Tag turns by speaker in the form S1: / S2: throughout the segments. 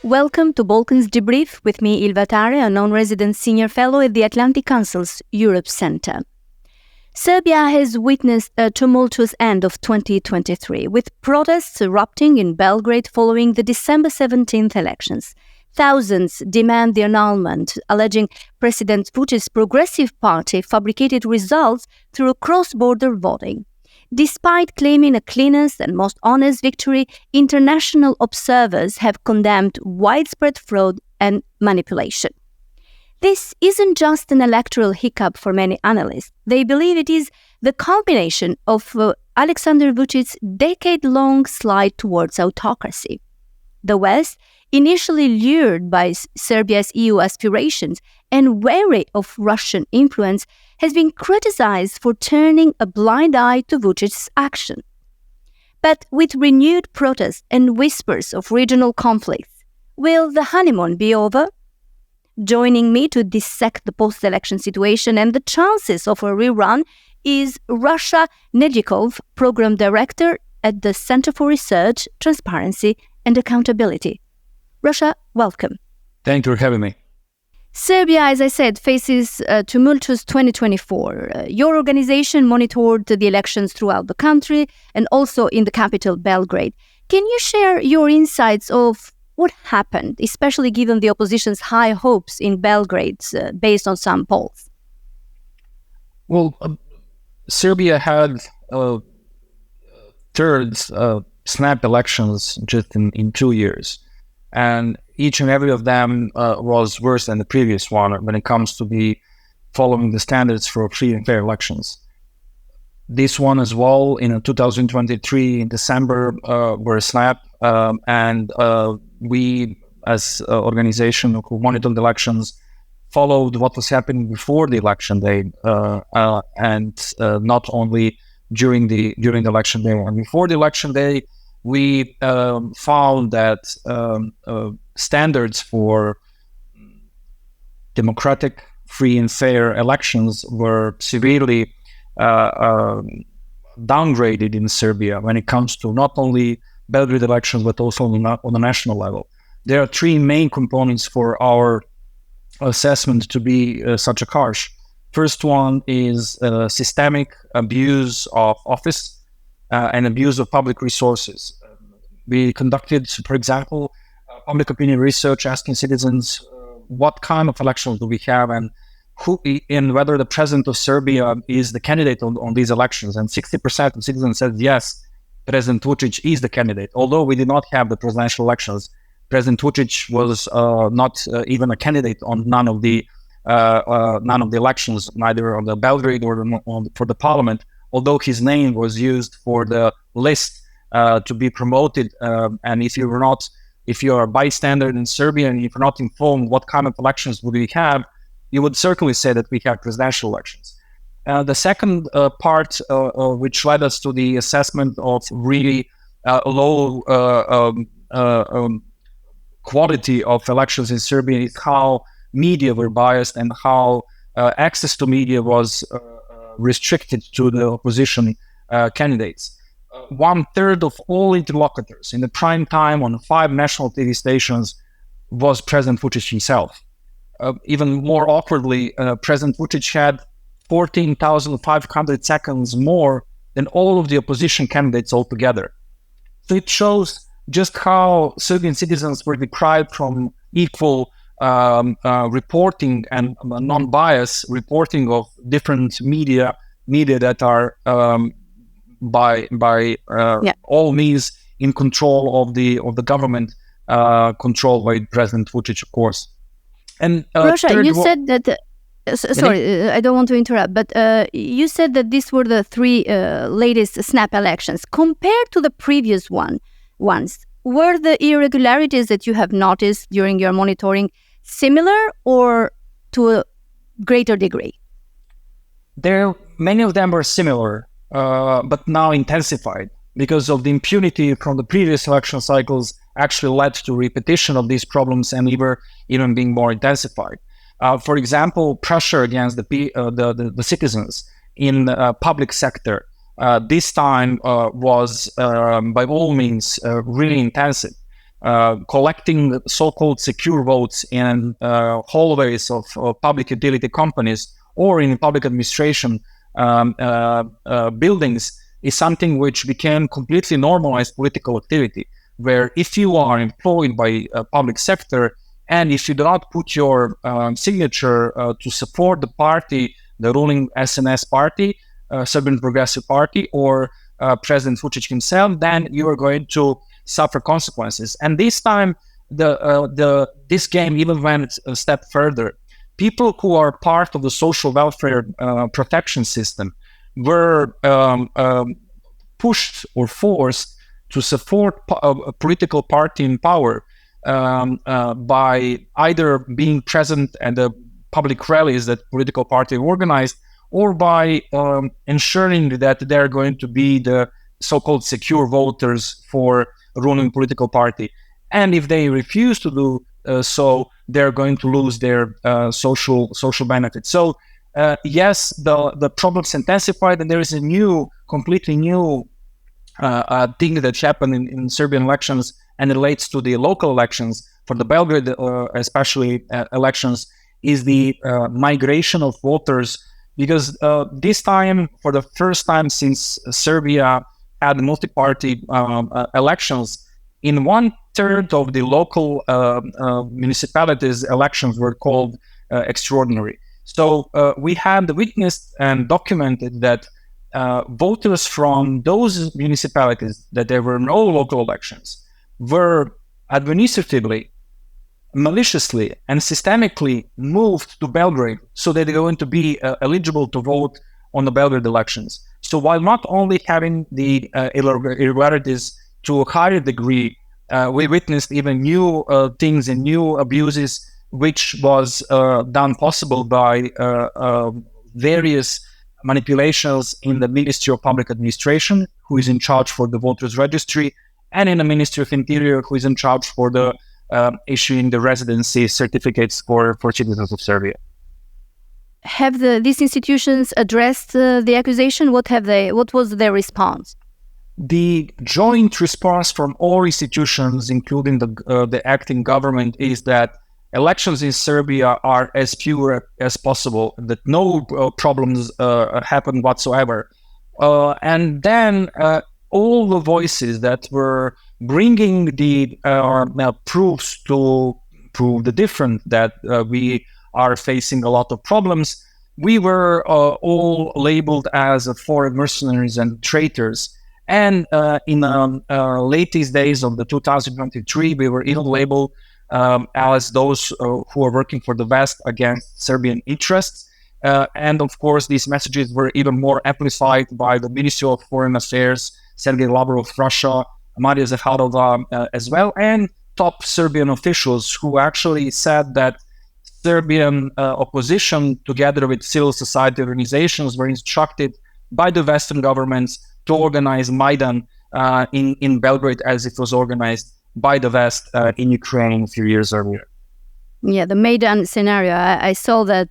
S1: Welcome to Balkans Debrief with me, Ilva Tare, a non-resident senior fellow at the Atlantic Council's Europe Center. Serbia has witnessed a tumultuous end of 2023, with protests erupting in Belgrade following the December 17th elections. Thousands demand the annulment, alleging President Vučić's Progressive Party fabricated results through cross-border voting. Despite claiming a cleanest and most honest victory, international observers have condemned widespread fraud and manipulation. This isn't just an electoral hiccup for many analysts. They believe it is the culmination of Alexander Vučić's decade-long slide towards autocracy. The West, initially lured by Serbia's EU aspirations and wary of Russian influence, has been criticized for turning a blind eye to Vučić's action. But with renewed protests and whispers of regional conflicts, will the honeymoon be over? Joining me to dissect the post-election situation and the chances of a rerun is Rasa Nedeljkov, Program Director at the Center for Research, Transparency and Accountability. Rasa, welcome.
S2: Thank you for having me.
S1: Serbia, as I said, faces a tumultuous 2024. Your organization monitored the elections throughout the country and also in the capital, Belgrade. Can you share your insights of what happened, especially given the opposition's high hopes in Belgrade, based on some polls?
S2: Well, Serbia had third snap elections just in 2 years. And each and every of them was worse than the previous one when it comes to be following the standards for free and fair elections. This one as well, in 2023, in December, were a snap. And we, as an organization who monitored the elections, followed what was happening before the election day, and not only during the election day. And before the election day, we found that standards for democratic, free and fair elections were severely downgraded in Serbia when it comes to not only Belgrade elections, but also on the national level. There are three main components for our assessment to be such a harsh. First one is systemic abuse of office and abuse of public resources. We conducted, for example, public opinion research asking citizens what kind of elections do we have and whether the president of Serbia is the candidate on these elections. And 60% of citizens said yes, President Vučić is the candidate. Although we did not have the presidential elections, President Vučić was not even a candidate on none of the elections, neither on the Belgrade or for the parliament, although his name was used for the list to be promoted. And if you are a bystander in Serbia and if you're not informed what kind of elections would we have, you would certainly say that we have presidential elections. The second part, which led us to the assessment of really low quality of elections in Serbia, is how media were biased and how access to media was restricted to the opposition candidates. 1/3 of all interlocutors in the prime time on 5 national TV stations was President Vučić himself. Even more awkwardly, President Vučić had 14,500 seconds more than all of the opposition candidates altogether. So it shows just how Serbian citizens were deprived from equal reporting and non-biased reporting of different media that are by all means in control of the government, controlled by President Vučić, of course. And
S1: Rasa, you said that. Sorry, I don't want to interrupt, but you said that these were the 3 latest snap elections. Compared to the previous ones, were the irregularities that you have noticed during your monitoring similar or to a greater degree?
S2: Many of them were similar, but now intensified because of the impunity from the previous election cycles actually led to repetition of these problems and even being more intensified. For example, pressure against the citizens in the public sector this time was by all means really intensive. collecting so-called secure votes in hallways of public utility companies or in public administration buildings is something which became completely normalized political activity, where if you are employed by a public sector and if you do not put your signature to support the party, the ruling SNS party, Serbian Progressive Party, or President Vučić himself, then you are going to suffer consequences. And this time, this game even went a step further. People who are part of the social welfare protection system were pushed or forced to support a political party in power by either being present at the public rallies that political party organized, or by ensuring that they're going to be the so-called secure voters for a ruling political party. And if they refuse to do so, they're going to lose their social benefits. So yes, the problems intensified, and there is a completely new thing that happened in Serbian elections, and it relates to the local elections for the Belgrade, especially elections, is the migration of voters. Because this time, for the first time since Serbia had multi-party elections, in 1/3 of the local municipalities, elections were called extraordinary. So we had witnessed and documented that voters from those municipalities, that there were no local elections, were administratively, maliciously, and systemically moved to Belgrade so that they're going to be eligible to vote on the Belgrade elections. So while not only having the irregularities to a higher degree, we witnessed even new things and new abuses, which was done possible by various manipulations in the Ministry of Public Administration, who is in charge for the voters registry, and in the Ministry of Interior, who is in charge for the issuing the residency certificates for citizens of Serbia.
S1: Have these institutions addressed the accusation? What was their response?
S2: The joint response from all institutions, including the acting government, is that elections in Serbia are as pure as possible, that no problems happen whatsoever. And then all the voices that were bringing the proofs to prove the different, that we are facing a lot of problems, we were all labeled as foreign mercenaries and traitors. And in latest days of the 2023, we were even labeled as those who are working for the West against Serbian interests. And of course, these messages were even more amplified by the Ministry of Foreign Affairs, Sergei Lavrov, Russia, Maria Zakharova as well, and top Serbian officials who actually said that Serbian opposition, together with civil society organizations, were instructed by the Western governments to organize Maidan in Belgrade as it was organized by the West in Ukraine a few years earlier.
S1: Yeah, the Maidan scenario. I saw that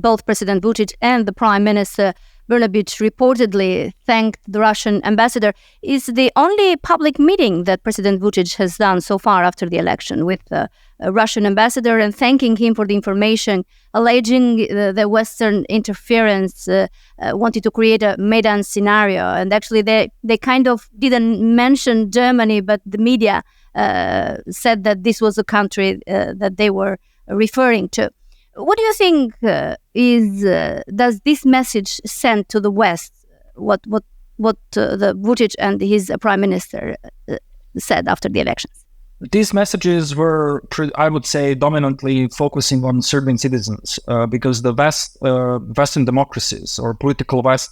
S1: both President Vučić and the Prime Minister Brnabić reportedly thanked the Russian ambassador. Is the only public meeting that President Vučić has done so far after the election with a Russian ambassador and thanking him for the information, alleging the Western interference, wanted to create a Maidan scenario. And actually they kind of didn't mention Germany, but the media said that this was a country that they were referring to. What do you think does this message send to the West? What the Vučić and his prime minister said after the elections?
S2: These messages were, I would say, dominantly focusing on Serbian citizens because the Western democracies or political West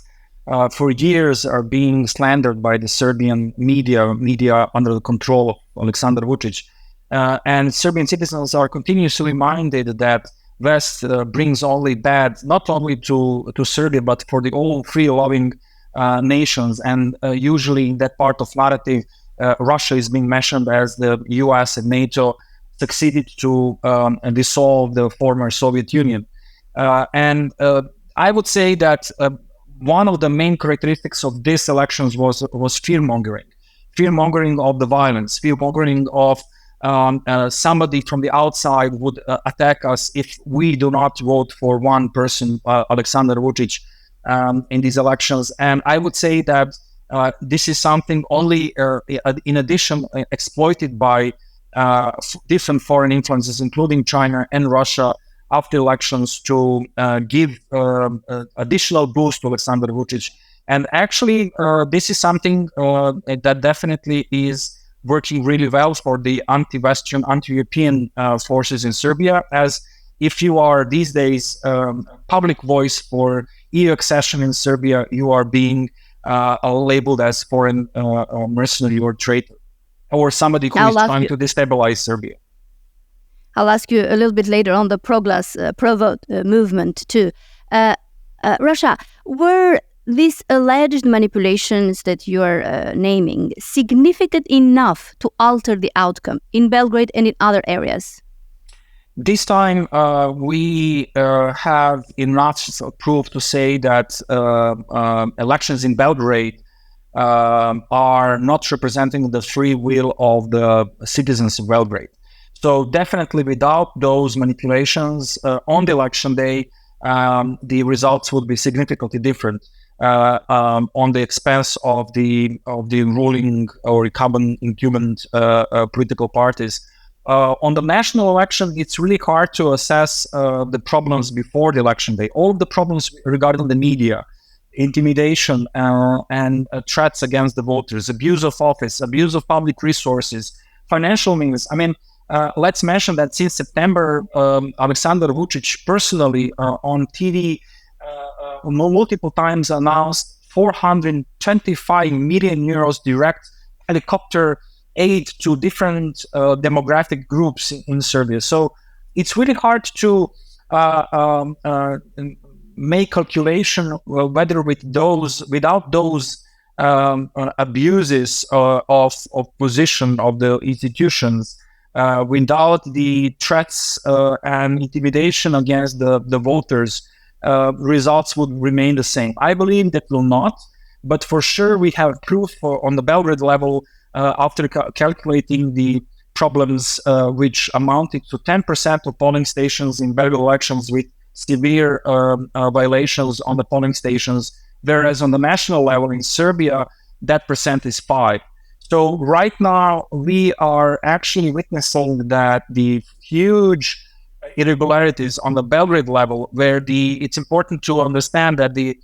S2: for years are being slandered by the Serbian media under the control of Aleksandar Vučić. And Serbian citizens are continuously reminded that West brings only bad, not only to Serbia, but for the all free-loving nations. And usually in that part of narrative, Russia is being mentioned as the US and NATO succeeded to dissolve the former Soviet Union. And I would say that one of the main characteristics of these elections was fear-mongering. Fear-mongering of the violence, fear-mongering of somebody from the outside would attack us if we do not vote for one person, Alexander Vučić, in these elections. And I would say that this is something only, in addition, exploited by different foreign influences, including China and Russia, after elections to give additional boost to Alexander Vučić. And actually, this is something that definitely is working really well for the anti-Western, anti-European forces in Serbia, as if you are these days public voice for EU accession in Serbia, you are being labeled as foreign mercenary or traitor, or somebody who is trying to destabilize Serbia.
S1: I'll ask you a little bit later on the pro-vote movement too. Rasha, were these alleged manipulations that you are naming significant enough to alter the outcome in Belgrade and in other areas?
S2: This time, we have enough proof to say that elections in Belgrade are not representing the free will of the citizens of Belgrade. So definitely without those manipulations on the election day, the results would be significantly different on the expense of the ruling or incumbent political parties. On the national election, it's really hard to assess the problems before the election day. All of the problems regarding the media, intimidation and threats against the voters, abuse of office, abuse of public resources, financial means. I mean, let's mention that since September, Alexander Vučić personally on TV multiple times announced 425 million euros direct helicopter aid to different demographic groups in Serbia. So it's really hard to make calculation whether without those abuses of position of the institutions, without the threats and intimidation against the voters, results would remain the same. I believe that will not, but for sure we have proof on the Belgrade level after calculating the problems which amounted to 10% of polling stations in Belgrade elections with severe violations on the polling stations, whereas on the national level in Serbia, that percent is 5. So right now, we are actually witnessing that the huge irregularities on the Belgrade level, where it's important to understand that the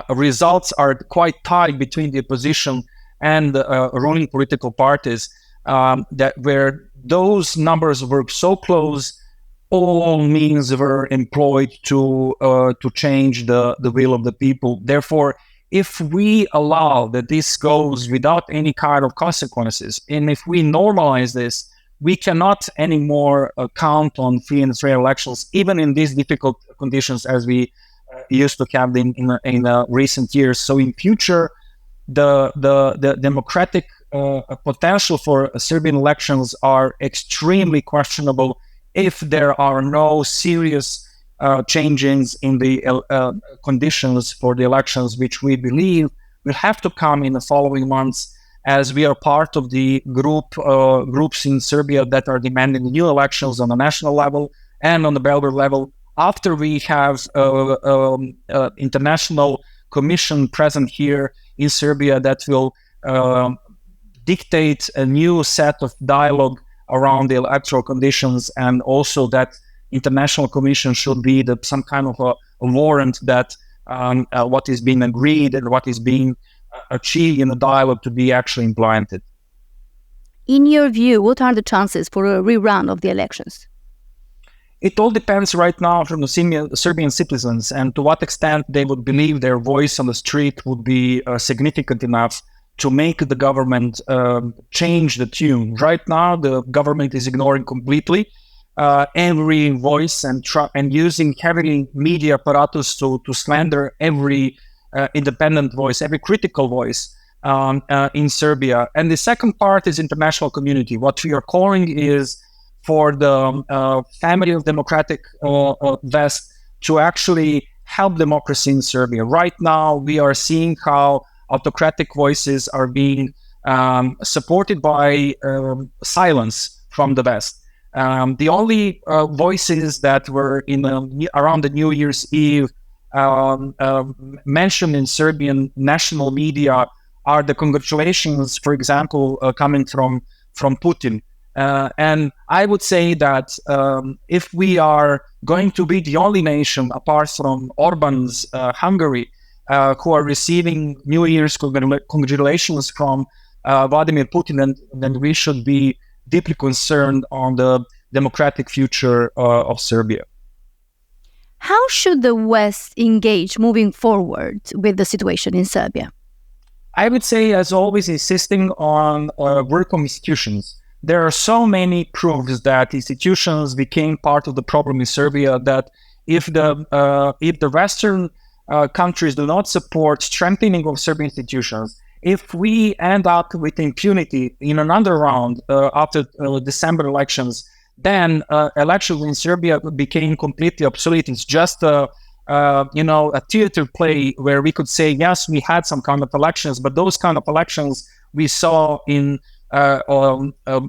S2: results are quite tight between the opposition and ruling political parties, that where those numbers were so close, all means were employed to change the will of the people. Therefore, if we allow that this goes without any kind of consequences, and if we normalize this, we cannot anymore count on free and fair elections, even in these difficult conditions as we used to have in recent years. So in future, the democratic potential for Serbian elections are extremely questionable if there are no serious changes in the conditions for the elections, which we believe will have to come in the following months, as we are part of the groups in Serbia that are demanding new elections on the national level and on the Belgrade level. After we have international commission present here in Serbia that will dictate a new set of dialogue around the electoral conditions, and also that international commission should be some kind of a warrant that what is being agreed and what is being achieved in the dialogue to be actually implemented.
S1: In your view, what are the chances for a rerun of the elections?
S2: It all depends right now from the Serbian citizens and to what extent they would believe their voice on the street would be significant enough to make the government change the tune. Right now, the government is ignoring completely every voice and using heavily media apparatus to slander every independent voice, every critical voice in Serbia. And the second part is international community. What we are calling is for the family of democratic West to actually help democracy in Serbia. Right now, we are seeing how autocratic voices are being supported by silence from the West. The only voices that were around the New Year's Eve mentioned in Serbian national media are the congratulations, for example, coming from Putin. And I would say that if we are going to be the only nation, apart from Orban's Hungary, who are receiving New Year's congratulations from Vladimir Putin, then we should be deeply concerned on the democratic future of Serbia.
S1: How should the West engage moving forward with the situation in Serbia?
S2: I would say, as always, insisting on work on institutions. There are so many proofs that institutions became part of the problem in Serbia that if the Western countries do not support strengthening of Serbian institutions, if we end up with impunity in another round after December elections, then elections in Serbia became completely obsolete. It's just a theater play where we could say, yes, we had some kind of elections, but those kind of elections we saw in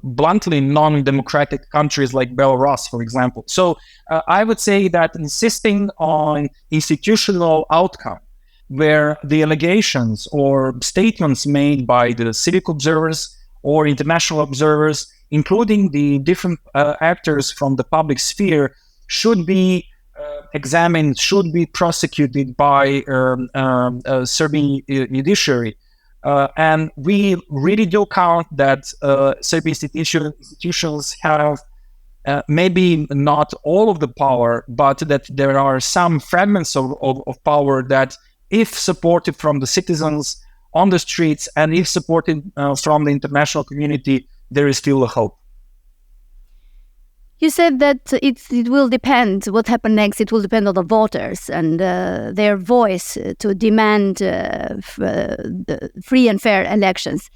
S2: bluntly non-democratic countries like Belarus, for example. So I would say that insisting on institutional outcome, where the allegations or statements made by the civic observers or international observers, including the different actors from the public sphere, should be examined, should be prosecuted by Serbian judiciary. And we really do count that Serbian institutions have maybe not all of the power, but that there are some fragments of power that, if supported from the citizens on the streets and if supported from the international community, there is still a hope.
S1: You said that it will depend what happens next. It will depend on the voters and their voice to demand free and fair elections.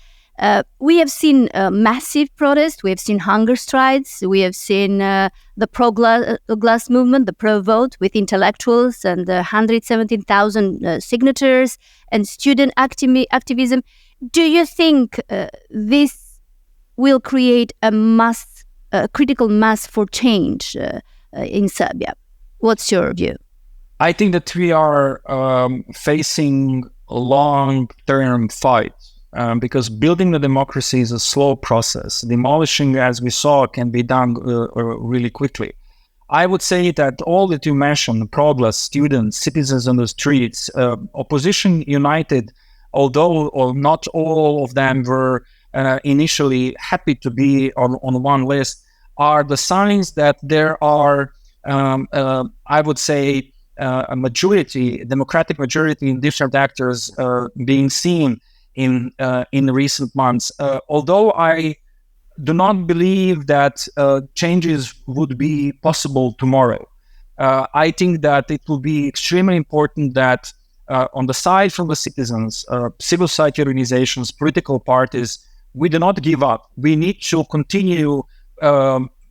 S1: We have seen massive protests. We have seen hunger strikes. We have seen the pro-glass movement, the pro-vote with intellectuals and 117,000 signatures and student activism. Do you think this will create a critical mass for change in Serbia? What's your view?
S2: I think that we are facing a long-term fight because building the democracy is a slow process. Demolishing, as we saw, can be done really quickly. I would say that all that you mentioned, pro-glass, students, citizens on the streets, opposition united, although not all of them were initially happy to be on one list, are the signs that there are, I would say, a majority, democratic majority in different actors being seen in recent months. Although I do not believe that changes would be possible tomorrow, I think that it will be extremely important that on the side from the citizens, civil society organizations, political parties, we do not give up. We need to continue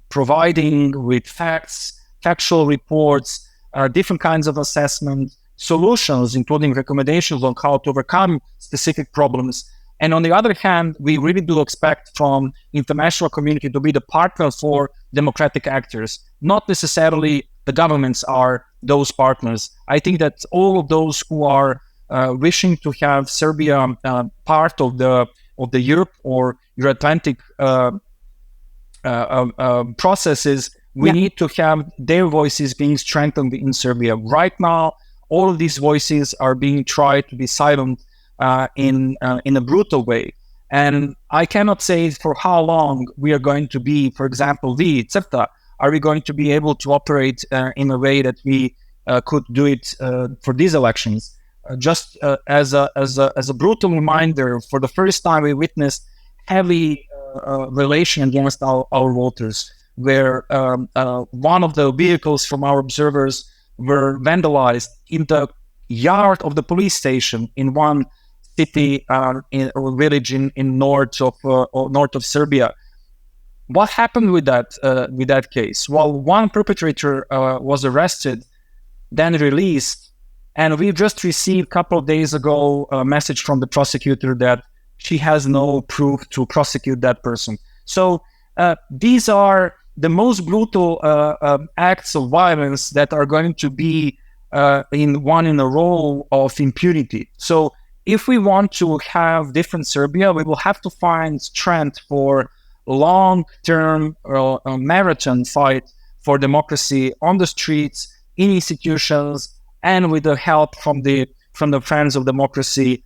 S2: providing with factual reports, different kinds of assessment, solutions, including recommendations on how to overcome specific problems. And on the other hand, we really do expect from international community to be the partner for democratic actors. Not necessarily the governments are those partners. I think that all of those who are wishing to have Serbia part of the Europe or Euro-Atlantic processes, we need to have their voices being strengthened in Serbia. Right now, all of these voices are being tried to be silent in a brutal way. And I cannot say for how long we are going to be, for example, CEFTA, are we going to be able to operate in a way that we could do it for these elections? Just as a brutal reminder, for the first time we witnessed heavy relation against our voters, where one of the vehicles from our observers were vandalized in the yard of the police station in one city or village in north of Serbia. What happened with that case? Well, one perpetrator was arrested, then released, and we just received a couple of days ago a message from the prosecutor that she has no proof to prosecute that person. So these are the most brutal acts of violence that are going to be in a role of impunity. So if we want to have different Serbia, we will have to find strength for long-term marathon fight for democracy on the streets, in institutions, and with the help from the friends of democracy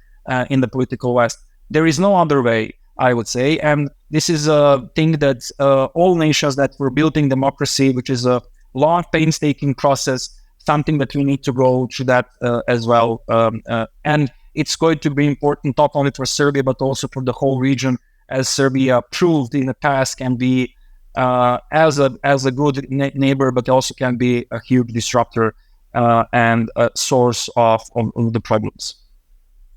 S2: in the political West. There is no other way, I would say, and this is a thing that all nations that were building democracy, which is a long, painstaking process, something that we need to go through that as well. And it's going to be important not only for Serbia, but also for the whole region, as Serbia proved in the past can be as a good neighbor, but also can be a huge disruptor and a source of the problems.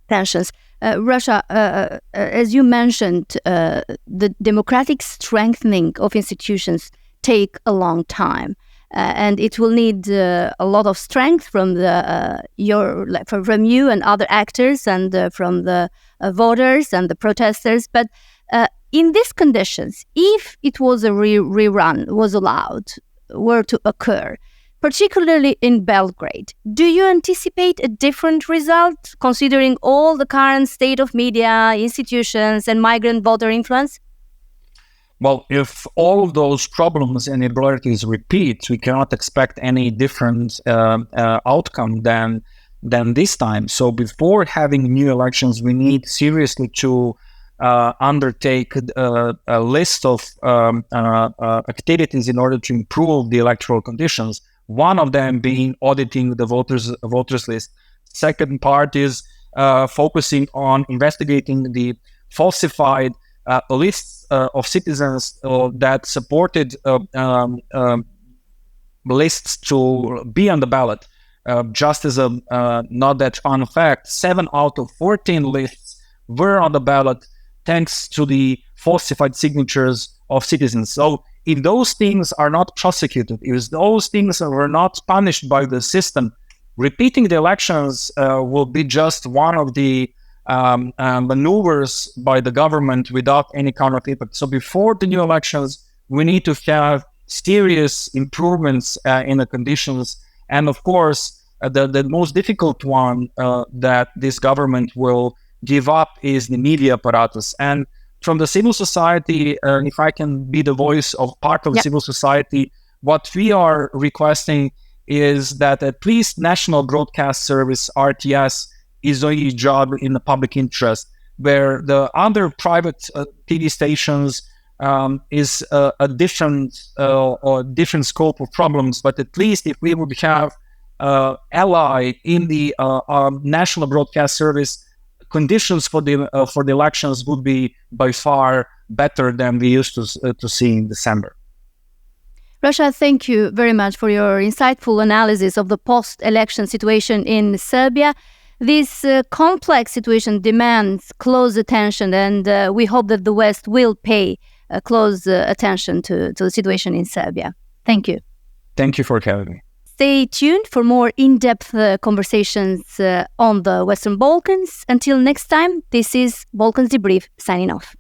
S1: Tensions. Russia, as you mentioned, the democratic strengthening of institutions take a long time. And it will need a lot of strength from from you and other actors, and from the voters and the protesters. But in these conditions, if it was a rerun was were to occur, particularly in Belgrade, do you anticipate a different result, considering all the current state of media, institutions, and migrant voter influence?
S2: Well, if all of those problems and irregularities repeat, we cannot expect any different outcome than this time. So before having new elections, we need seriously to undertake a list of activities in order to improve the electoral conditions. One of them being auditing the voters list. Second part is focusing on investigating the falsified lists of citizens that supported lists to be on the ballot. Just as a not that fun fact, 7 out of 14 lists were on the ballot thanks to the falsified signatures of citizens. So if those things are not prosecuted, if those things were not punished by the system, repeating the elections will be just one of the maneuvers by the government without any kind of impact. So before the new elections, we need to have serious improvements in the conditions. And of course, the most difficult one that this government will give up is the media apparatus. And from the civil society, if I can be the voice of part of civil society, what we are requesting is that at least National Broadcast Service, RTS, is doing its job in the public interest, where the other private TV stations is a different scope of problems. But at least if we would have ally in the National Broadcast Service, conditions for the elections would be by far better than we used to see in December.
S1: Rasa, thank you very much for your insightful analysis of the post-election situation in Serbia. This complex situation demands close attention, and we hope that the West will pay close attention to the situation in Serbia. Thank you.
S2: Thank you for having me.
S1: Stay tuned for more in-depth conversations on the Western Balkans. Until next time, this is Balkans Debrief signing off.